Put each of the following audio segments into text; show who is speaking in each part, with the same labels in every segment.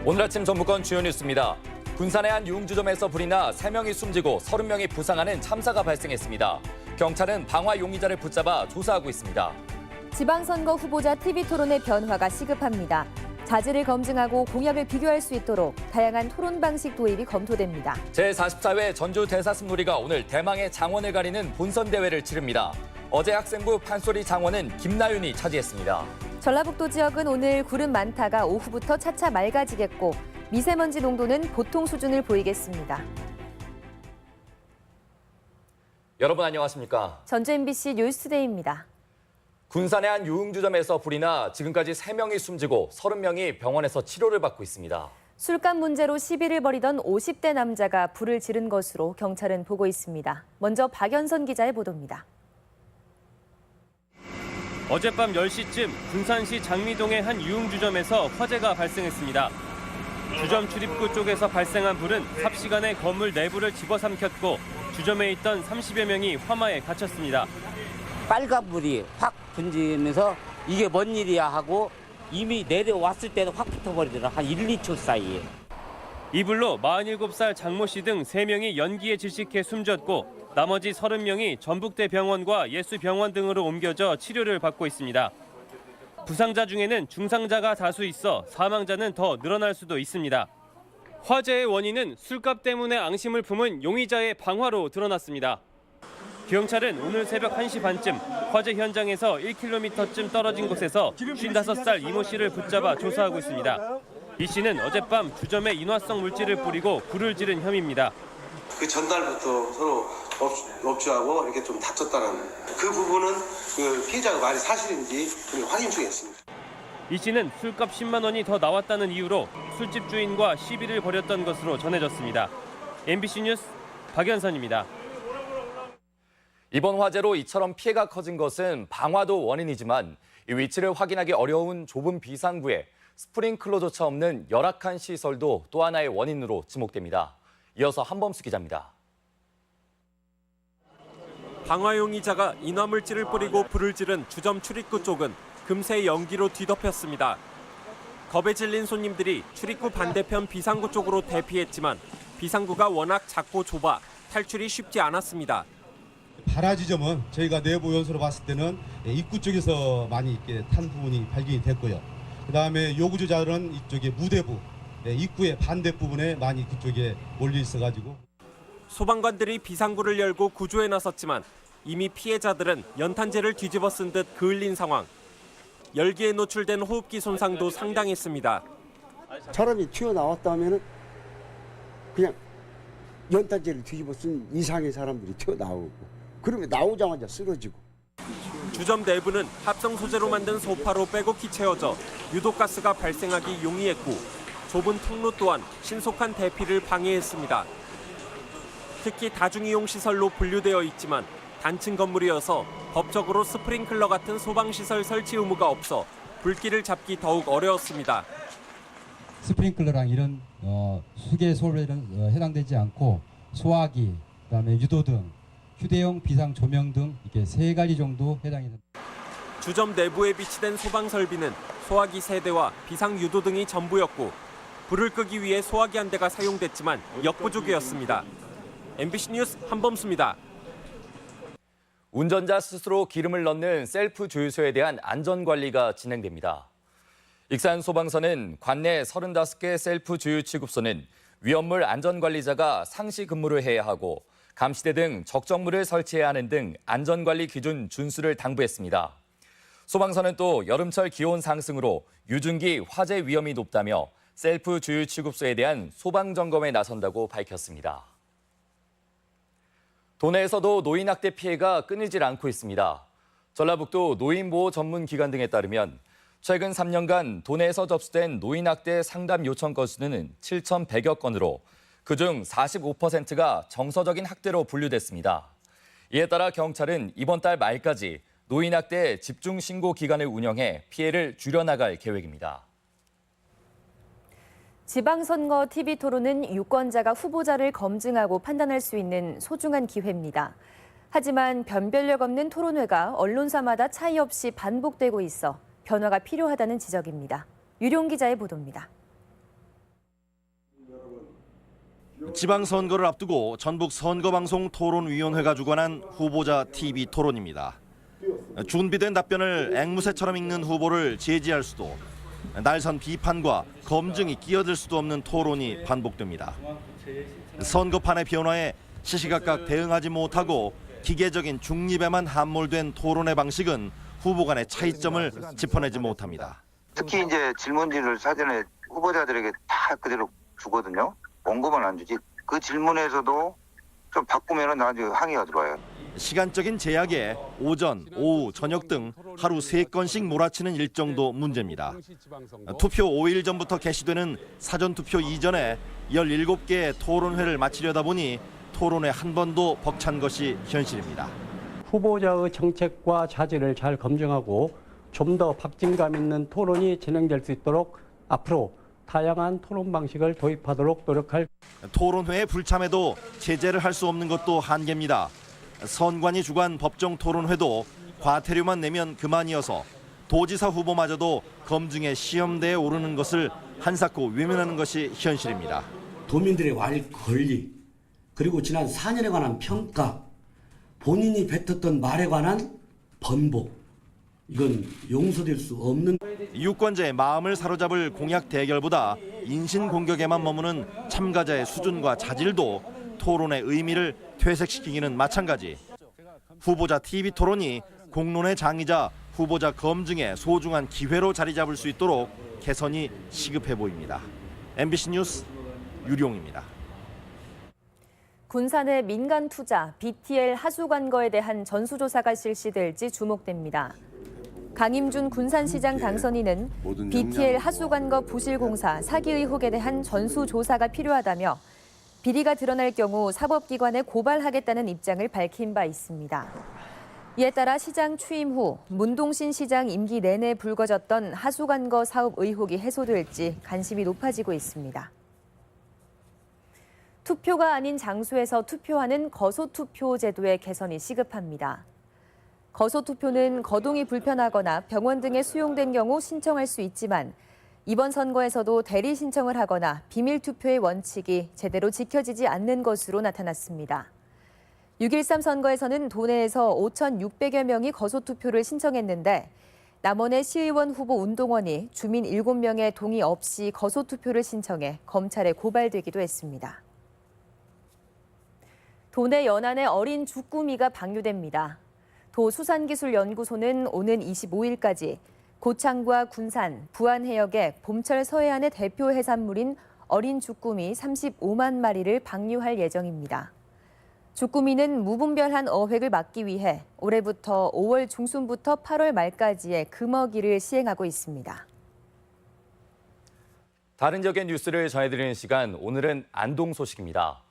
Speaker 1: 오늘 아침 전북권 주요 뉴스입니다. 군산의 한 유흥주점에서 불이 나 3명이 숨지고 30명이 부상하는 참사가 발생했습니다. 경찰은 방화 용의자를 붙잡아 조사하고 있습니다.
Speaker 2: 지방선거 후보자 TV토론의 변화가 시급합니다. 자질을 검증하고 공약을 비교할 수 있도록 다양한 토론 방식 도입이 검토됩니다.
Speaker 1: 제44회 전주 대사슴놀이가 오늘 대망의 장원을 가리는 본선대회를 치릅니다. 어제 학생부 판소리 장원은 김나윤이 차지했습니다.
Speaker 2: 전라북도 지역은 오늘 구름 많다가 오후부터 차차 맑아지겠고 미세먼지 농도는 보통 수준을 보이겠습니다.
Speaker 1: 여러분 안녕하십니까?
Speaker 2: 전주 MBC 뉴스투데이입니다.
Speaker 1: 군산의 한 유흥주점에서 불이 나 지금까지 3명이 숨지고 30명이 병원에서 치료를 받고 있습니다.
Speaker 2: 술값 문제로 시비를 벌이던 50대 남자가 불을 지른 것으로 경찰은 보고 있습니다. 먼저 박연선 기자의 보도입니다.
Speaker 3: 어젯밤 10시쯤 군산시 장미동의 한 유흥주점에서 화재가 발생했습니다. 주점 출입구 쪽에서 발생한 불은 삽시간에 건물 내부를 집어삼켰고 주점에 있던 30여 명이 화마에 갇혔습니다.
Speaker 4: 빨간 불이 확 번지면서 이게 뭔 일이야 하고 이미 내려왔을 때는 확 붙어버리더라. 한 1, 2초 사이에.
Speaker 3: 이 불로 47살 장모 씨 등 3명이 연기에 질식해 숨졌고 나머지 30명이 전북대 병원과 예수병원 등으로 옮겨져 치료를 받고 있습니다. 부상자 중에는 중상자가 다수 있어 사망자는 더 늘어날 수도 있습니다. 화재의 원인은 술값 때문에 앙심을 품은 용의자의 방화로 드러났습니다. 경찰은 오늘 새벽 1시 반쯤 화재 현장에서 1km쯤 떨어진 곳에서 55살 이모 씨를 붙잡아 조사하고 있습니다. 이 씨는 어젯밤 주점에 인화성 물질을 뿌리고 불을 지른 혐의입니다.
Speaker 5: 그 전날부터 서로 업주하고 이렇게 좀 다퉜다는 그 부분은 그 피해자가 말이 사실인지 확인 중에 있습니다.
Speaker 3: 이 씨는 술값 10만 원이 더 나왔다는 이유로 술집 주인과 시비를 벌였던 것으로 전해졌습니다. MBC 뉴스 박연선입니다.
Speaker 1: 이번 화재로 이처럼 피해가 커진 것은 방화도 원인이지만 이 위치를 확인하기 어려운 좁은 비상구에 스프링클러조차 없는 열악한 시설도 또 하나의 원인으로 지목됩니다. 이어서 한범수 기자입니다.
Speaker 6: 방화 용의자가 인화물질을 뿌리고 불을 지른 주점 출입구 쪽은 금세 연기로 뒤덮였습니다. 겁에 질린 손님들이 출입구 반대편 비상구 쪽으로 대피했지만 비상구가 워낙 작고 좁아 탈출이 쉽지 않았습니다.
Speaker 7: 발화 지점은 저희가 내부 연수로 봤을 때는 입구 쪽에서 많이 이렇게 탄 부분이 발견이 됐고요. 그다음에 요구조자들은 이쪽에 무대부, 입구의 반대 부분에 많이 그쪽에 몰려 있어가지고.
Speaker 6: 소방관들이 비상구를 열고 구조에 나섰지만 이미 피해자들은 연탄재를 뒤집어 쓴 듯 그을린 상황. 열기에 노출된 호흡기 손상도 상당했습니다.
Speaker 8: 사람이 튀어나왔다면 그냥 연탄재를 뒤집어 쓴 이상의 사람들이 튀어나오고 그러면 나오자마자 쓰러지고.
Speaker 6: 주점 내부는 합성 소재로 만든 소파로 빼곡히 채워져 유독가스가 발생하기 용이했고 좁은 통로 또한 신속한 대피를 방해했습니다. 특히 다중이용 시설로 분류되어 있지만 단층 건물이어서 법적으로 스프링클러 같은 소방시설 설치 의무가 없어 불길을 잡기 더욱 어려웠습니다.
Speaker 9: 스프링클러랑 이런 수계 소리는 해당되지 않고 소화기, 그다음에 유도등, 휴대용 비상 조명 등 이렇게 3가지 정도 해당이 됩니다.
Speaker 6: 주점 내부에 비치된 소방 설비는 소화기 3대와 비상 유도등이 전부였고 불을 끄기 위해 소화기 1대가 사용됐지만 역부족이었습니다. MBC 뉴스 한범수입니다.
Speaker 1: 운전자 스스로 기름을 넣는 셀프 주유소에 대한 안전관리가 진행됩니다. 익산 소방서는 관내 35개 셀프 주유 취급소는 위험물 안전관리자가 상시 근무를 해야 하고 감시대 등 적정물을 설치해야 하는 등 안전관리 기준 준수를 당부했습니다. 소방서는 또 여름철 기온 상승으로 유증기 화재 위험이 높다며 셀프 주유 취급소에 대한 소방 점검에 나선다고 밝혔습니다. 도내에서도 노인 학대 피해가 끊이질 않고 있습니다. 전라북도 노인보호 전문기관 등에 따르면 최근 3년간 도내에서 접수된 노인 학대 상담 요청 건수는 7,100여 건으로 그중 45%가 정서적인 학대로 분류됐습니다. 이에 따라 경찰은 이번 달 말까지 노인 학대 집중 신고 기간을 운영해 피해를 줄여나갈 계획입니다.
Speaker 2: 지방선거 TV토론은 유권자가 후보자를 검증하고 판단할 수 있는 소중한 기회입니다. 하지만 변별력 없는 토론회가 언론사마다 차이 없이 반복되고 있어 변화가 필요하다는 지적입니다. 유룡 기자의 보도입니다.
Speaker 10: 지방선거를 앞두고 전북 선거방송 토론위원회가 주관한 후보자 TV 토론입니다. 준비된 답변을 앵무새처럼 읽는 후보를 제지할 수도, 날선 비판과 검증이 끼어들 수도 없는 토론이 반복됩니다. 선거판의 변화에 시시각각 대응하지 못하고 기계적인 중립에만 함몰된 토론의 방식은 후보 간의 차이점을 짚어내지 못합니다.
Speaker 11: 특히 이제 질문지를 사전에 후보자들에게 다 그대로 주거든요. 원고만 안 주지. 그 질문에서도 좀 바꾸면 나중에 항의가 들어와요.
Speaker 10: 시간적인 제약에 오전, 오후, 저녁 등 하루 3건씩 몰아치는 일정도 문제입니다. 투표 5일 전부터 개시되는 사전투표 이전에 17개의 토론회를 마치려다 보니 토론회 한 번도 벅찬 것이 현실입니다.
Speaker 12: 후보자의 정책과 자질을 잘 검증하고 좀 더 박진감 있는 토론이 진행될 수 있도록 앞으로 다양한 토론 방식을 도입하도록 노력할.
Speaker 10: 토론회에 불참해도 제재를 할 수 없는 것도 한계입니다. 선관위 주관 법정 토론회도 과태료만 내면 그만이어서 도지사 후보마저도 검증의 시험대에 오르는 것을 한사코 외면하는 것이 현실입니다.
Speaker 13: 도민들의 권리, 그리고 지난 4년에 관한 평가, 본인이 뱉었던 말에 관한 번복, 이건 용서될 수 없는.
Speaker 10: 유권자의 마음을 사로잡을 공약 대결보다 인신 공격에만 머무는 참가자의 수준과 자질도 토론의 의미를 퇴색시키기는 마찬가지. 후보자 TV 토론이 공론의 장이자 후보자 검증의 소중한 기회로 자리 잡을 수 있도록 개선이 시급해 보입니다. MBC 뉴스 유룡입니다.
Speaker 2: 군산의 민간 투자 BTL 하수관거에 대한 전수조사가 실시될지 주목됩니다. 강임준 군산시장 당선인은 BTL 하수관거 부실공사 사기 의혹에 대한 전수조사가 필요하다며 비리가 드러날 경우 사법기관에 고발하겠다는 입장을 밝힌 바 있습니다. 이에 따라 시장 취임 후 문동신 시장 임기 내내 불거졌던 하수관거 사업 의혹이 해소될지 관심이 높아지고 있습니다. 투표가 아닌 장소에서 투표하는 거소투표 제도의 개선이 시급합니다. 거소투표는 거동이 불편하거나 병원 등에 수용된 경우 신청할 수 있지만 이번 선거에서도 대리 신청을 하거나 비밀 투표의 원칙이 제대로 지켜지지 않는 것으로 나타났습니다. 6.13 선거에서는 도내에서 5,600여 명이 거소투표를 신청했는데 남원의 시의원 후보 운동원이 주민 7명의 동의 없이 거소투표를 신청해 검찰에 고발되기도 했습니다. 도내 연안의 어린 쭈꾸미가 방류됩니다. 도수산기술연구소는 오는 25일까지 고창과 군산, 부안해역의 봄철 서해안의 대표 해산물인 어린 쭈꾸미 35만 마리를 방류할 예정입니다. 쭈꾸미는 무분별한 어획을 막기 위해 올해부터 5월 중순부터 8월 말까지의 금어기를 시행하고 있습니다.
Speaker 1: 다른 지역의 뉴스를 전해드리는 시간, 오늘은 안동 소식입니다.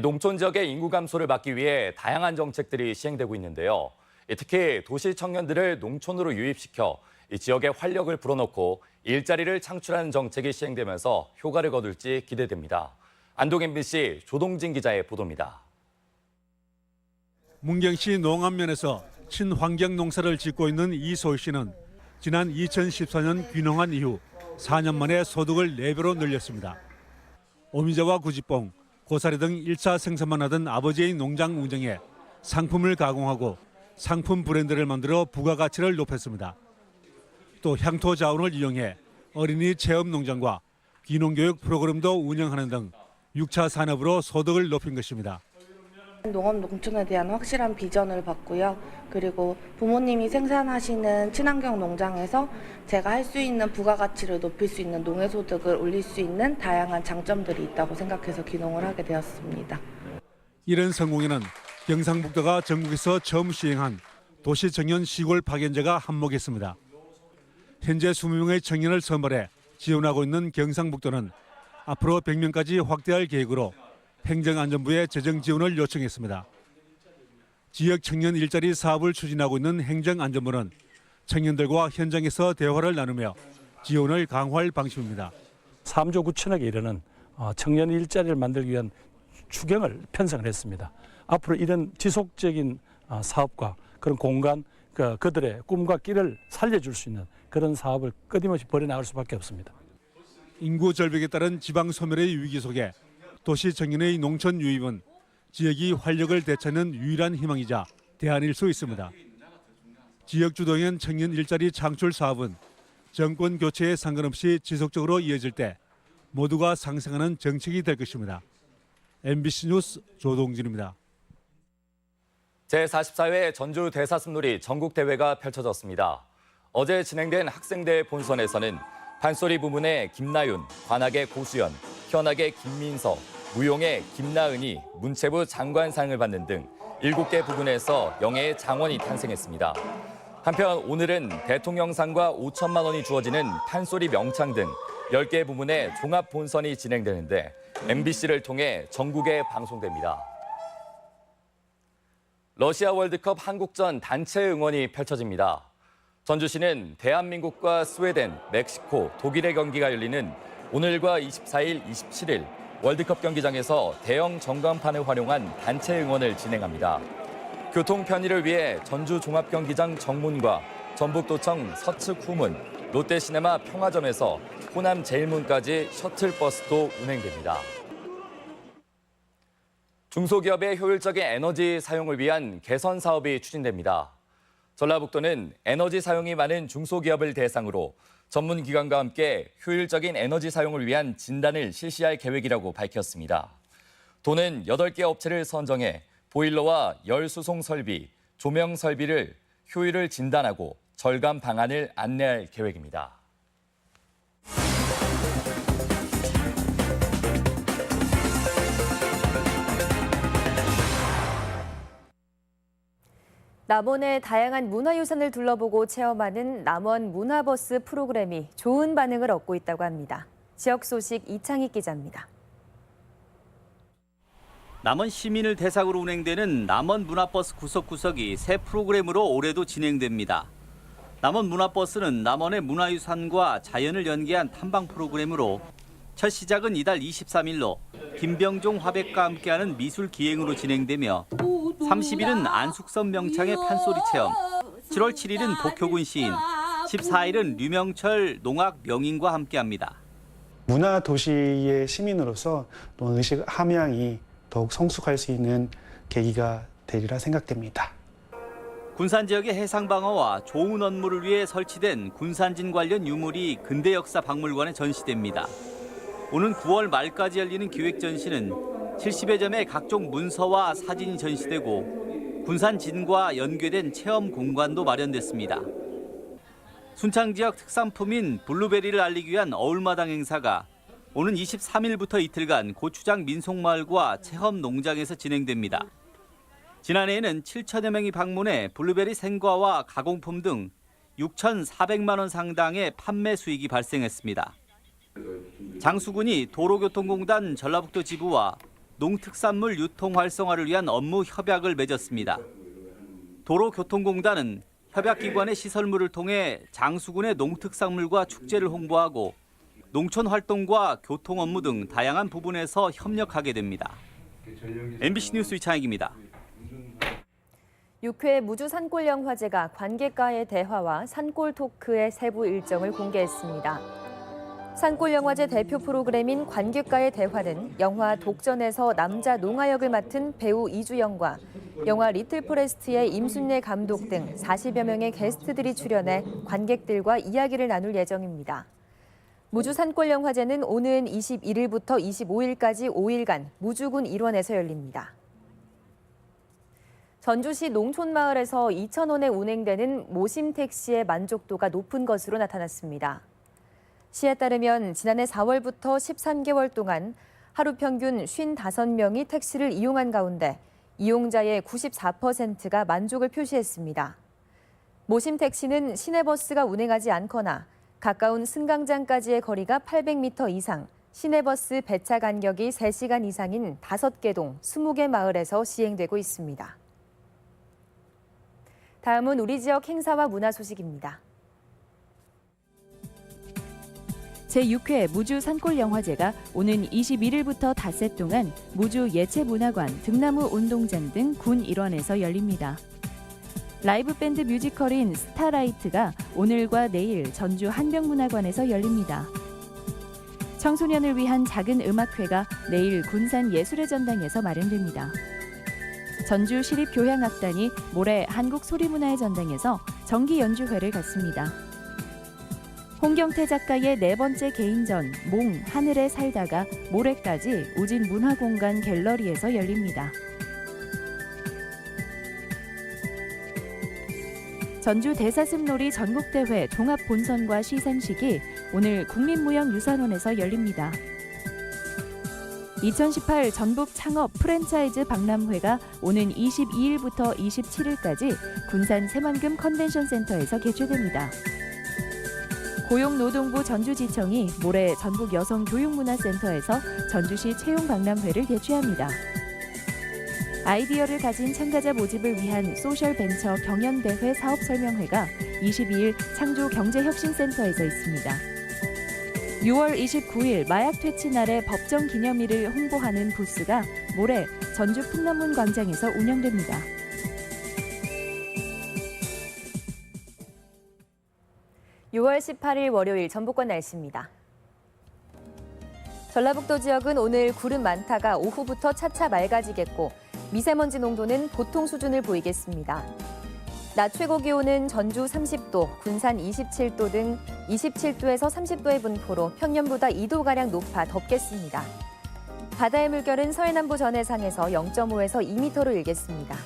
Speaker 1: 농촌 지역의 인구 감소를 막기 위해 다양한 정책들이 시행되고 있는데요. 특히 도시 청년들을 농촌으로 유입시켜 이 지역에 활력을 불어넣고 일자리를 창출하는 정책이 시행되면서 효과를 거둘지 기대됩니다. 안동 MBC 조동진 기자의 보도입니다.
Speaker 14: 문경시 농안면에서 친환경 농사를 짓고 있는 이소희 씨는 지난 2014년 귀농한 이후 4년 만에 소득을 4배로 늘렸습니다. 오미자와 구지뽕, 고사리 등 1차 생산만 하던 아버지의 농장 운영에 상품을 가공하고 상품 브랜드를 만들어 부가가치를 높였습니다. 또 향토 자원을 이용해 어린이 체험 농장과 귀농교육 프로그램도 운영하는 등 6차 산업으로 소득을 높인 것입니다.
Speaker 15: 농업 농촌에 대한 확실한 비전을 봤고요. 그리고 부모님이 생산하시는 친환경 농장에서 제가 할 수 있는 부가가치를 높일 수 있는 농해소득을 올릴 수 있는 다양한 장점들이 있다고 생각해서 귀농을 하게 되었습니다.
Speaker 14: 이런 성공에는 경상북도가 전국에서 처음 시행한 도시청년 시골 파견제가 한몫했습니다. 현재 20명의 청년을 선발해 지원하고 있는 경상북도는 앞으로 100명까지 확대할 계획으로 행정안전부에 재정 지원을 요청했습니다. 지역 청년 일자리 사업을 추진하고 있는 행정안전부는 청년들과 현장에서 대화를 나누며 지원을 강화할 방침입니다.
Speaker 16: 3조 9천억에 이르는 청년 일자리를 만들기 위한 추경을 편성을 했습니다. 앞으로 이런 지속적인 사업과 그런 공간, 그들의 꿈과 끼를 살려줄 수 있는 그런 사업을 끊임없이 벌여나갈 수밖에 없습니다.
Speaker 14: 인구 절벽에 따른 지방 소멸의 위기 속에 도시 청년의 농촌 유입은 지역이 활력을 되찾는 유일한 희망이자 대안일 수 있습니다. 지역 주도형 청년 일자리 창출 사업은 정권 교체에 상관없이 지속적으로 이어질 때 모두가 상생하는 정책이 될 것입니다. MBC 뉴스 조동진입니다.
Speaker 1: 제44회 전주 대사슴놀이 전국대회가 펼쳐졌습니다. 어제 진행된 학생대회 본선에서는 판소리 부문의 김나윤, 관악의 고수연, 현악의 김민서, 무용의 김나은이 문체부 장관상을 받는 등 7개 부문에서 영예의 장원이 탄생했습니다. 한편 오늘은 대통령상과 5천만 원이 주어지는 판소리 명창 등 10개 부문의 종합 본선이 진행되는데 MBC를 통해 전국에 방송됩니다. 러시아 월드컵 한국전 단체 응원이 펼쳐집니다. 전주시는 대한민국과 스웨덴, 멕시코, 독일의 경기가 열리는 오늘과 24일, 27일 월드컵 경기장에서 대형 전광판을 활용한 단체 응원을 진행합니다. 교통 편의를 위해 전주 종합경기장 정문과 전북도청 서측 후문, 롯데시네마 평화점에서 호남 제일문까지 셔틀버스도 운행됩니다. 중소기업의 효율적인 에너지 사용을 위한 개선 사업이 추진됩니다. 전라북도는 에너지 사용이 많은 중소기업을 대상으로 전문기관과 함께 효율적인 에너지 사용을 위한 진단을 실시할 계획이라고 밝혔습니다. 도는 8개 업체를 선정해 보일러와 열 수송 설비, 조명 설비를 효율을 진단하고 절감 방안을 안내할 계획입니다.
Speaker 2: 남원의 다양한 문화유산을 둘러보고 체험하는 남원 문화버스 프로그램이 좋은 반응을 얻고 있다고 합니다. 지역 소식 이창익 기자입니다.
Speaker 17: 남원 시민을 대상으로 운행되는 남원 문화버스 구석구석이 새 프로그램으로 올해도 진행됩니다. 남원 문화버스는 남원의 문화유산과 자연을 연계한 탐방 프로그램으로 첫 시작은 이달 23일로 김병종 화백과 함께하는 미술 기행으로 진행되며 30일은 안숙섬 명창의 판소리 체험, 7월 7일은 복효군 시인, 14일은 류명철 농악 명인과 함께합니다.
Speaker 18: 문화도시의 시민으로서 또 의식 함양이 더욱 성숙할 수 있는 계기가 되리라 생각됩니다.
Speaker 17: 군산 지역의 해상 방어와 좋은 업무를 위해 설치된 군산진 관련 유물이 근대역사박물관에 전시됩니다. 오는 9월 말까지 열리는 기획 전시는 70여 점의 각종 문서와 사진이 전시되고 군산진과 연계된 체험 공간도 마련됐습니다. 순창 지역 특산품인 블루베리를 알리기 위한 어울마당 행사가 오는 23일부터 이틀간 고추장 민속마을과 체험 농장에서 진행됩니다. 지난해에는 7천여 명이 방문해 블루베리 생과와 가공품 등 6,400만 원 상당의 판매 수익이 발생했습니다. 장수군이 도로교통공단 전라북도 지부와 농특산물 유통 활성화를 위한 업무 협약을 맺었습니다. 도로교통공단은 협약기관의 시설물을 통해 장수군의 농특산물과 축제를 홍보하고 농촌 활동과 교통 업무 등 다양한 부분에서 협력하게 됩니다. MBC 뉴스 이창익입니다.
Speaker 2: 6회 무주 산골영화제가 관객과의 대화와 산골 토크의 세부 일정을 공개했습니다. 산골영화제 대표 프로그램인 관객과의 대화는 영화 독전에서 남자 농아 역을 맡은 배우 이주영과 영화 리틀 포레스트의 임순례 감독 등 40여 명의 게스트들이 출연해 관객들과 이야기를 나눌 예정입니다. 무주 산골영화제는 오는 21일부터 25일까지 5일간 무주군 일원에서 열립니다. 전주시 농촌마을에서 2,000원에 운행되는 모심택시의 만족도가 높은 것으로 나타났습니다. 시에 따르면 지난해 4월부터 13개월 동안 하루 평균 55명이 택시를 이용한 가운데 이용자의 94%가 만족을 표시했습니다. 모심택시는 시내버스가 운행하지 않거나 가까운 승강장까지의 거리가 800m 이상, 시내버스 배차 간격이 3시간 이상인 5개 동 20개 마을에서 시행되고 있습니다. 다음은 우리 지역 행사와 문화 소식입니다.
Speaker 19: 제6회 무주 산골영화제가 오는 21일부터 닷새 동안 무주 예체문화관, 등나무 운동장 등 군 일원에서 열립니다. 라이브 밴드 뮤지컬인 스타라이트가 오늘과 내일 전주 한병문화관에서 열립니다. 청소년을 위한 작은 음악회가 내일 군산 예술의 전당에서 마련됩니다. 전주 시립교향악단이 모레 한국소리문화의 전당에서 정기 연주회를 갖습니다. 홍경태 작가의 4번째 개인전 몽 하늘에 살다가 모레까지 우진 문화공간 갤러리에서 열립니다. 전주 대사슴놀이 전국대회 종합본선과 시상식이 오늘 국립무형유산원에서 열립니다. 2018 전북 창업 프랜차이즈 박람회가 오는 22일부터 27일까지 군산 새만금 컨벤션센터에서 개최됩니다. 고용노동부 전주지청이 모레 전북 여성교육문화센터에서 전주시 채용박람회를 개최합니다. 아이디어를 가진 참가자 모집을 위한 소셜벤처 경연대회 사업설명회가 22일 창조경제혁신센터에서 있습니다. 6월 29일 마약 퇴치 날의 법정 기념일을 홍보하는 부스가 모레 전주 풍남문 광장에서 운영됩니다.
Speaker 2: (6월 18일) 월요일 전북권 날씨입니다. 전라북도 지역은 오늘 구름 많다가 오후부터 차차 맑아지겠고 미세먼지 농도는 보통 수준을 보이겠습니다. 낮 최고 기온은 전주 30도, 군산 27도 등 27도에서 30도의 분포로 평년보다 2도가량 높아 덥겠습니다. 바다의 물결은 서해남부 전해상에서 0.5에서 2m로 일겠습니다.